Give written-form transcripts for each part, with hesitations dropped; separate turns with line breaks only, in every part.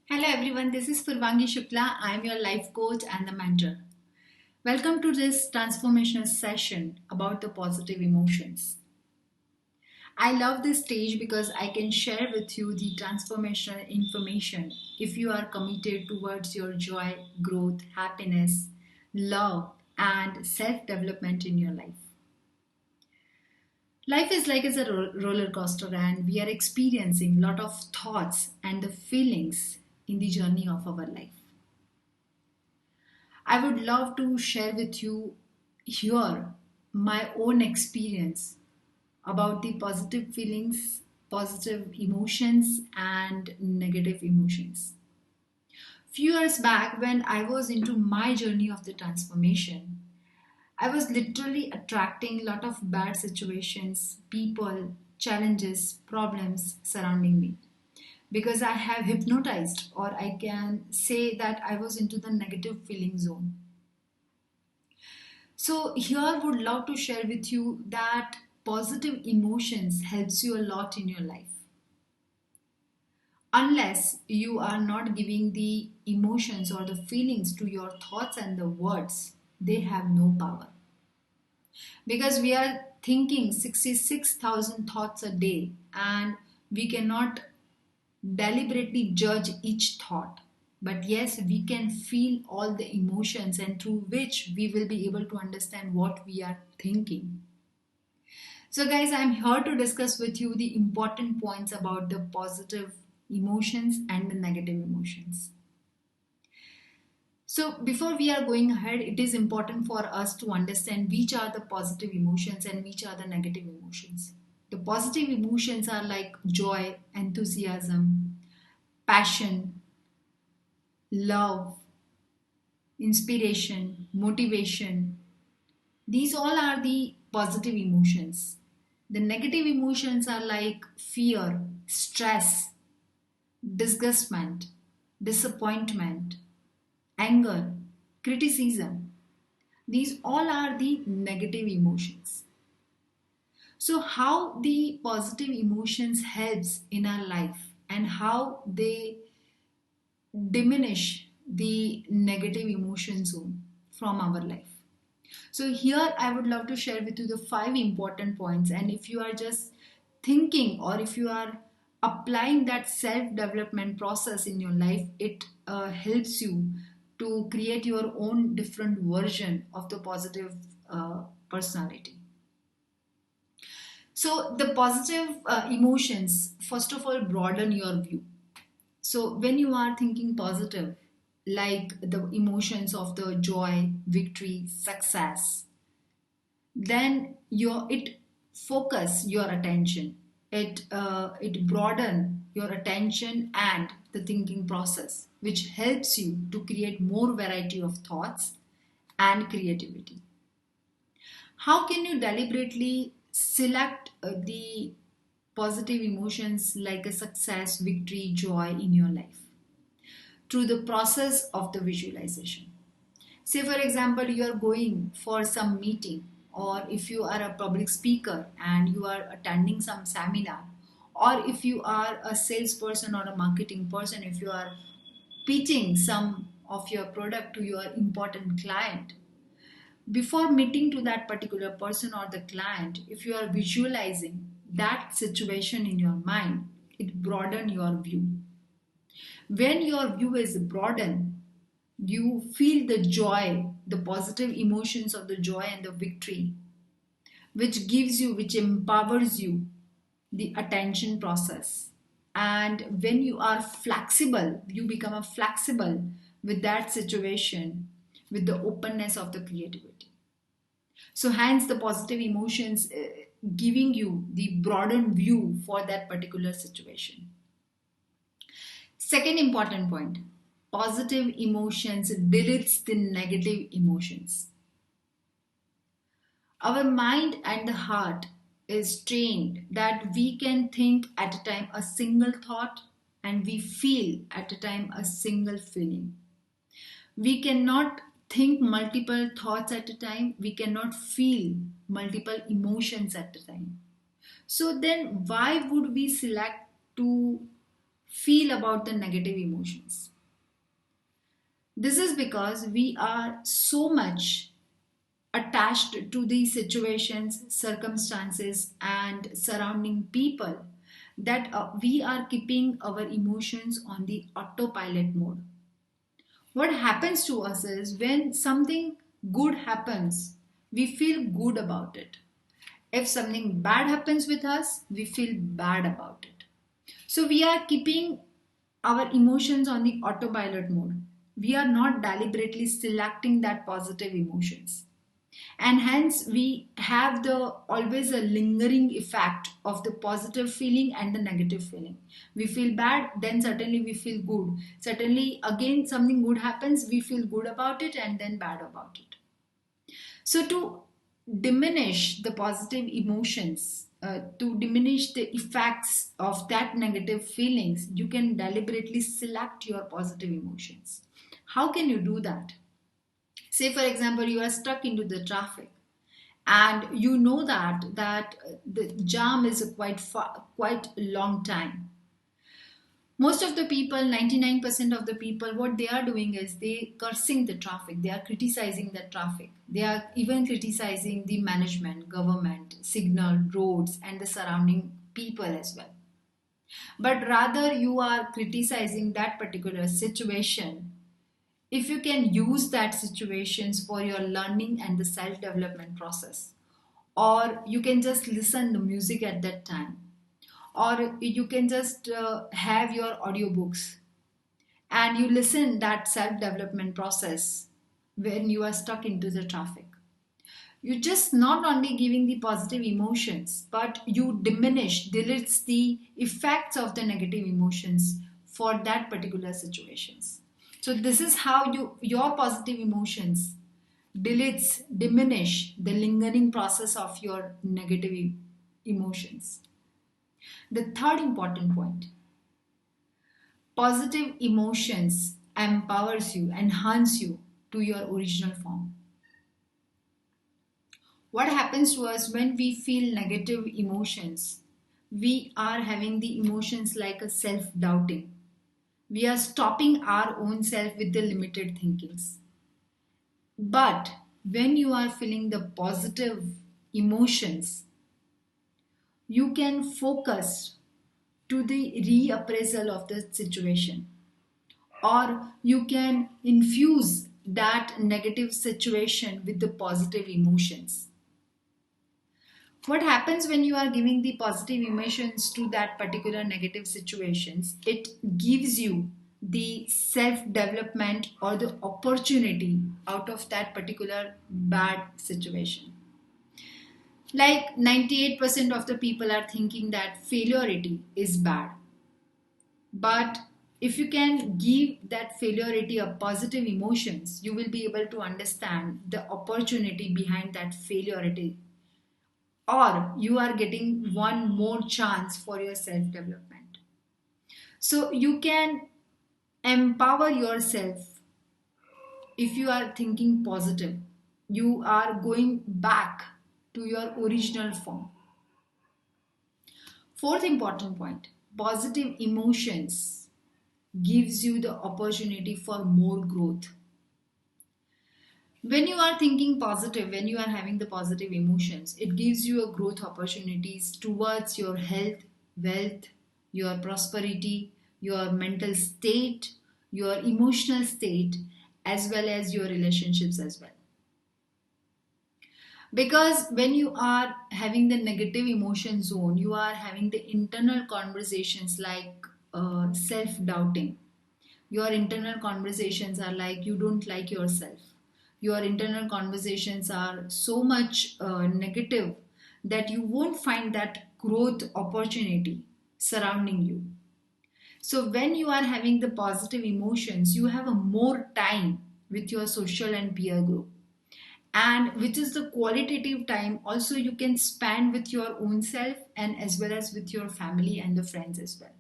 Hello everyone, this is Purvangi Shukla. I am your life coach and the mentor. Welcome to this transformational session about the positive emotions. I love this stage because I can share with you the transformational information if you are committed towards your joy, growth, happiness, love, and self development in your life. Life is like a roller coaster, and we are experiencing a lot of thoughts and the feelings in the journey of our life. I would love to share with you here my own experience about the positive feelings, positive emotions, and negative emotions. Few years back, when I was into my journey of the transformation, I was literally attracting a lot of bad situations, people, challenges, problems surrounding me because I have hypnotized, or I can say that I was into the negative feeling zone. So here would love to share with you that positive emotions helps you a lot in your life. Unless you are not giving the emotions or the feelings to your thoughts and the words, they have no power. Because we are thinking 66,000 thoughts a day and we cannot deliberately judge each thought. But yes, we can feel all the emotions and through which we will be able to understand what we are thinking. So, guys, I'm here to discuss with you the important points about the positive emotions and the negative emotions. So, before we are going ahead, it is important for us to understand which are the positive emotions and which are the negative emotions. The positive emotions are like joy, enthusiasm, passion, love, inspiration, motivation. These all are the positive emotions. The negative emotions are like fear, stress, disgustment, disappointment, anger, criticism. These all are the negative emotions. So how the positive emotions helps in our life and how they diminish the negative emotion zone from our life. So here I would love to share with you the five important points, and if you are just thinking or if you are applying that self development process in your life, it helps you to create your own different version of the positive personality. So the positive emotions first of all broaden your view. So when you are thinking positive, like the emotions of the joy, victory, success, then it focus your attention. It broaden your attention and the thinking process, which helps you to create more variety of thoughts and creativity. How can you deliberately select the positive emotions like a success, victory, joy in your life? Through the process of the visualization. Say, for example, you are going for some meeting, or if you are a public speaker and you are attending some seminar, or if you are a salesperson or a marketing person, if you are pitching some of your product to your important client, before meeting to that particular person or the client, if you are visualizing that situation in your mind, it broaden your view. When your view is broadened, you feel the joy, the positive emotions of the joy and the victory, which empowers you the attention process. And when you are flexible, you become a flexible with that situation, with the openness of the creativity. So, hence, the positive emotions giving you the broadened view for that particular situation. Second important point, positive emotions deletes the negative emotions. Our mind and the heart is trained that we can think at a time a single thought and we feel at a time a single feeling. We cannot think multiple thoughts at a time, we cannot feel multiple emotions at a time. So then why would we select to feel about the negative emotions. This is because we are so much attached to the situations, circumstances, and surrounding people that we are keeping our emotions on the autopilot mode. What happens to us is when something good happens, we feel good about it. If something bad happens with us, we feel bad about it. So we are keeping our emotions on the autopilot mode. We are not deliberately selecting that positive emotions. And hence we have the always a lingering effect of the positive feeling and the negative feeling. We feel bad, then certainly we feel good. Certainly again something good happens, we feel good about it and then bad about it. So, to diminish the positive emotions, to diminish the effects of that negative feelings, you can deliberately select your positive emotions. How can you do that? Say, for example, you are stuck into the traffic, and you know that the jam is a quite long time. Most of the people, 99% of the people, what they are doing is they cursing the traffic, they are criticizing the traffic, they are even criticizing the management, government, signal, roads, and the surrounding people as well. But rather you are criticizing that particular situation. If you can use that situations for your learning and the self development process, or you can just listen the music at that time, or you can just have your audiobooks and you listen that self development process when you are stuck into the traffic. You just not only giving the positive emotions, but you diminish, deletes the effects of the negative emotions for that particular situations. So this is how your positive emotions deletes, diminish the lingering process of your negative emotions. The third important point: positive emotions empowers you, enhance you to your original form. What happens to us when we feel negative emotions? We are having the emotions like a self-doubting. We are stopping our own self with the limited thinkings. But when you are feeling the positive emotions, you can focus to the reappraisal of the situation, or you can infuse that negative situation with the positive emotions. What happens when you are giving the positive emotions to that particular negative situations? It gives you the self development or the opportunity out of that particular bad situation. Like 98% of the people are thinking that failurity is bad. But if you can give that failurity a positive emotions, you will be able to understand the opportunity behind that failurity, or you are getting one more chance for your self development. So you can empower yourself. If you are thinking positive, you are going back to your original form. Fourth important point: positive emotions gives you the opportunity for more growth. When you are thinking positive, when you are having the positive emotions, it gives you a growth opportunities towards your health, wealth, your prosperity, your mental state, your emotional state, as well as your relationships as well. Because when you are having the negative emotion zone, you are having the internal conversations like self doubting. Your internal conversations are like you don't like yourself. Your internal conversations are so much negative that you won't find that growth opportunity surrounding you. So when you are having the positive emotions, you have a more time with your social and peer group, and which is the qualitative time also you can spend with your own self and as well as with your family and the friends as well.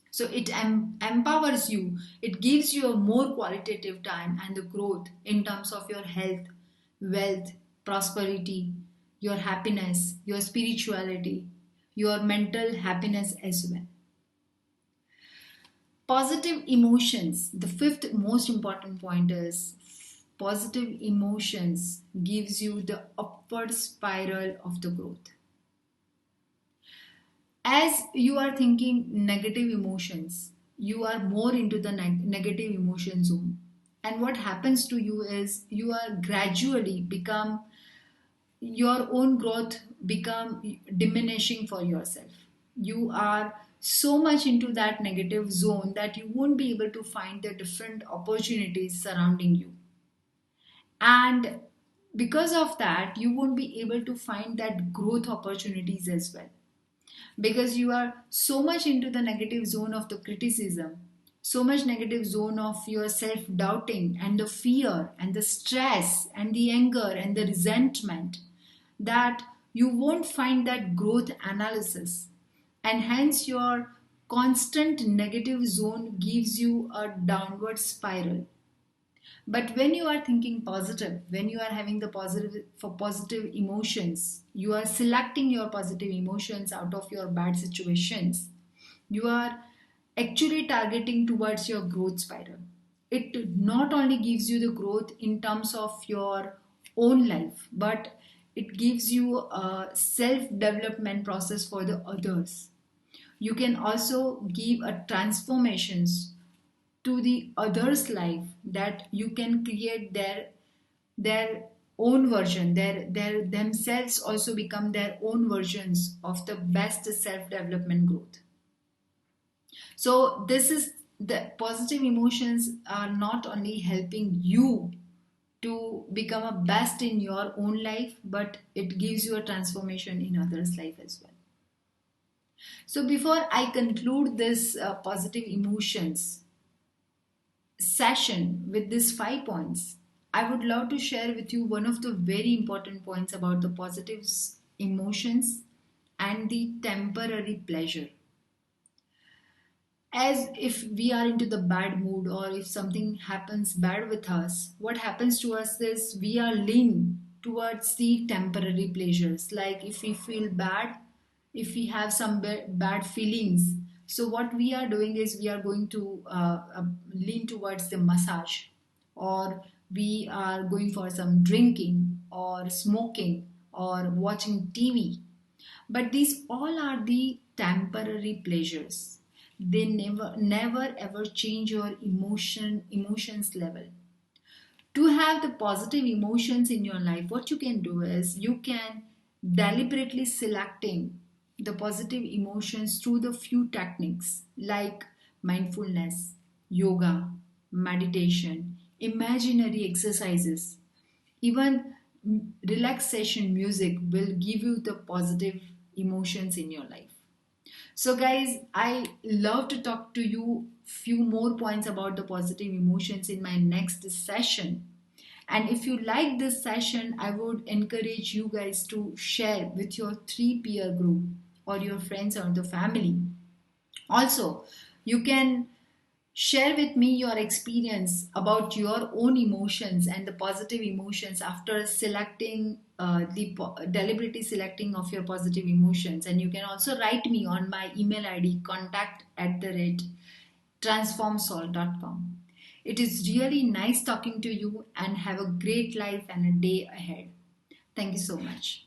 So it empowers you, it gives you a more qualitative time and the growth in terms of your health, wealth, prosperity, your happiness, your spirituality, your mental happiness as well. Positive emotions. The fifth most important point is positive emotions gives you the upward spiral of the growth. As you are thinking negative emotions, you are more into the negative emotion zone. And what happens to you is you are gradually become your own growth become diminishing for yourself. You are so much into that negative zone that you won't be able to find the different opportunities surrounding you, and because of that you won't be able to find that growth opportunities as well, because you are so much into the negative zone of the criticism, so much negative zone of your self doubting and the fear and the stress and the anger and the resentment, that you won't find that growth analysis, and hence your constant negative zone gives you a downward spiral. But when you are thinking positive, when you are having the positive for positive emotions, you are selecting your positive emotions out of your bad situations, you are actually targeting towards your growth spiral. It not only gives you the growth in terms of your own life, but it gives you a self development process for the others. You can also give a transformations to the others life, that you can create their own version, their themselves also become their own versions of the best self development growth. So this is the positive emotions are not only helping you to become a best in your own life, but it gives you a transformation in others life as well. So before I conclude this positive emotions session with these 5 points, I would love to share with you one of the very important points about the positive emotions and the temporary pleasure. As if we are into the bad mood, or if something happens bad with us, what happens to us is we are lean towards the temporary pleasures. Like if we feel bad, if we have some bad feelings, so what we are doing is we are going to lean towards the massage, or we are going for some drinking or smoking or watching TV. But these all are the temporary pleasures. They never ever change your emotions level. To have the positive emotions in your life, what you can do is you can deliberately selecting the positive emotions through the few techniques like mindfulness, yoga, meditation, imaginary exercises, even relaxation music will give you the positive emotions in your life. So guys, I love to talk to you few more points about the positive emotions in my next session. And if you like this session, I would encourage you guys to share with your 3 peer group or your friends or the family. Also, you can share with me your experience about your own emotions and the positive emotions after selecting deliberately selecting of your positive emotions. And you can also write me on my email ID contact@transformsoul.com. It is really nice talking to you, and have a great life and a day ahead. Thank you so much.